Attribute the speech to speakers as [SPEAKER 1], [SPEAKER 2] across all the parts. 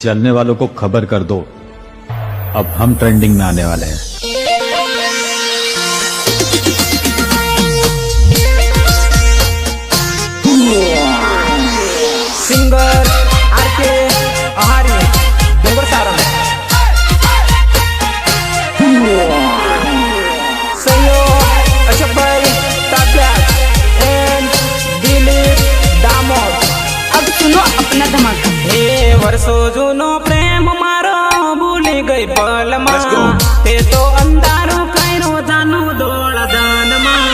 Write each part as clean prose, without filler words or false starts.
[SPEAKER 1] चलने वालों को खबर कर दो, अब हम ट्रेंडिंग में आने वाले हैं।
[SPEAKER 2] सिंगर आरके आहारी डोंगर सारंग सहयोग अशोकभाई ताब्यात एंड दिलीप दामोद।
[SPEAKER 3] अब सुनो अपना धमाका।
[SPEAKER 2] हे वर्षो जूनो प्रेम मारो भूली गई पल में, ते तो अंधारू करो जानू दौड़ दान में।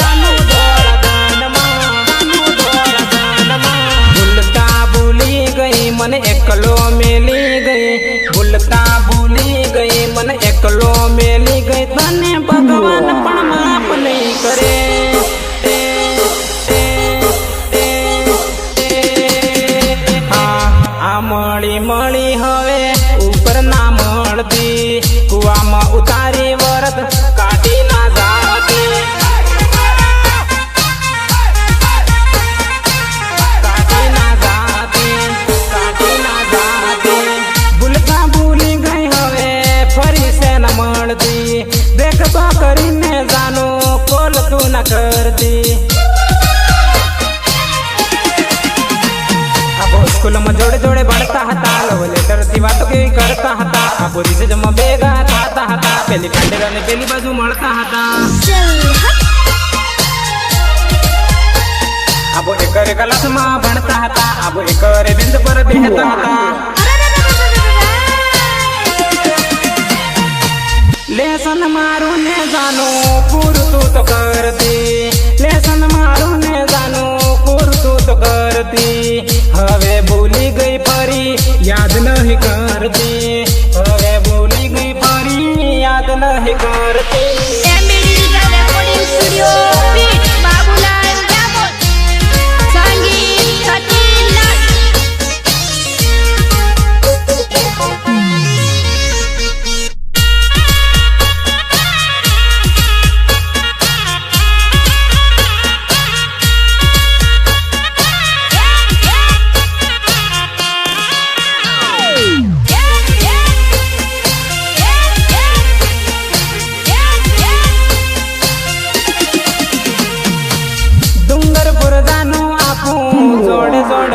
[SPEAKER 2] जानू दौड़ दान में, जानू दौड़ दान में। भूलता भूली गई मन एकलो मेली गई, भूलता भूली गई मन एकलो मेली गई। तने भगवान पण माफ नहीं करे। मળી મળી હવે ઉપર ના મળતી, કુવામાં ઉતારી વરત કાઢી ના જાતી, કાઢી ના જાતી, કાઢી ના જાતી। ભૂલતા ભૂલી ગઈ હવે ફરી છે ન મળતી, દેખબા કરીને જાનો કોલ તું ન કરતી। स्कूल में जोड़े जोड़े बढ़ता था, लव लेटर थी बात केवी करता था। आबो रिसेज में बेगा खाता था, पेली पेंडेरा ने पेली बाजू मळता था। आबो एकरे क्लास में भणता था, आबो एकरे बेंच पर बेहता था। लेसन मारू ने जानो पूरू तू तो करती, लेसन मारू ने जानो पूरू तू तो करती। हवे भूली गई फरी याद नहीं करती, हवे भूली गई फरी याद नहीं करती।
[SPEAKER 3] Recording studio beat Babulal Damod, संगीत सचिन नाथ।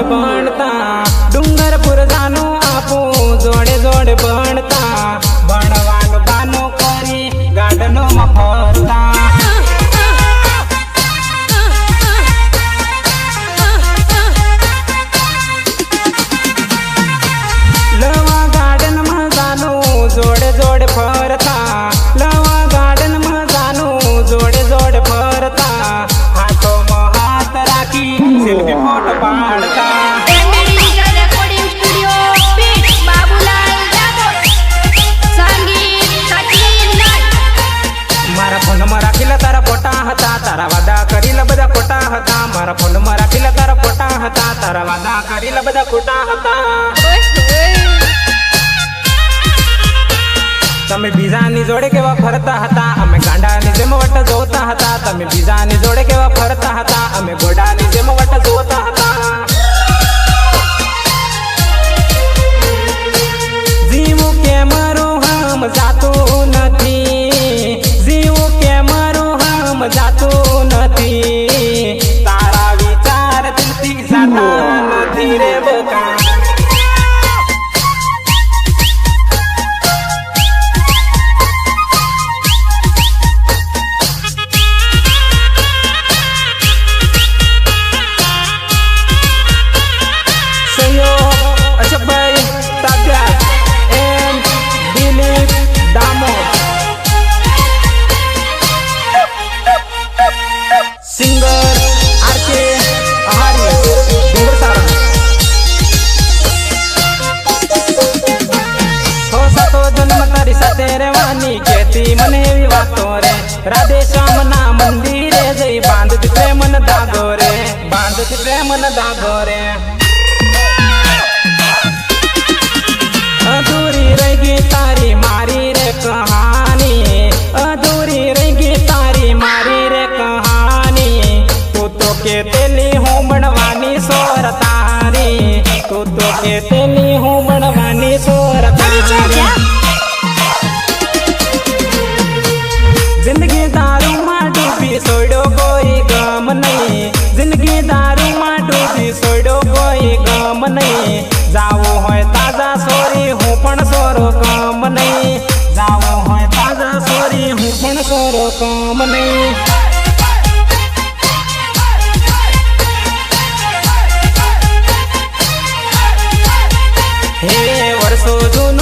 [SPEAKER 2] भणता डूंगरपुर जानो आपू जोड़े जोड़े भणता, भणवानो बानो करी गार्डनो में फरता। लवा गार्डन में जानो जोड़े जोड़े फरता, लवा गार्डन में जानो जोड़े जोड़े फरता। हाथों में हाथ राखी सेल्फी फोटो पाड़ता।
[SPEAKER 3] Recording studio beat Babulal Damod, संगीत सचिन नाथ।
[SPEAKER 2] मारा फोन में राखीला तारा फोटा हता, तारा वादा करीला बधा खोटा हता। मारा फोन में राखीला तारा फोटा हता, तारा वादा करीला बधा खोटा हता। તમે બીજાની જોડે કેવા ફરતા હતા, અમે ગાંડાની જેમ વટ જોતા હતા। તમે બીજાની જોડે કેવા ફરતા હતા, અમે ઘોડાની જેમ વટ જોતા હતા। જીવું કે મારું હમ જાતું નથી, જીવું કે મારું હમ જાતું નથી। તારા વિચાર દિલથી જાતા નથી રે બકા। अशोकभाई ताब्यात एंड दिलीप दामोद। सिंगर आरके आहारी डोंगर सारंग। हो सातो जन्म तारी साथे रेवानी केती मने एवी वातो रे। राधे श्याम ना मंदिरे जई बांधती प्रेम न धागो रे, बांधती प्रेम न धागो रे। अधूरी रहेगी तारी मारी रे कहानी, अधूरी रहेगी तारी मारी रे कहानी। तू तो के तेली हूँ बनवानी। કે તેની હું બનવાની સોર જિંદગી દારૂમાં ડૂબી સોડ્યો કોઈ ગમ નહીં જિંદગી દારૂમાં ડૂબી સોડ્યો કોઈ ગમ નહીં જાવું હોય તાજા સોરી હું પણ સોરો કામ નહીં જાવું હોય તાજા સોરી હું પણ સોરો કામ નહીં હે વર્ષો જૂનું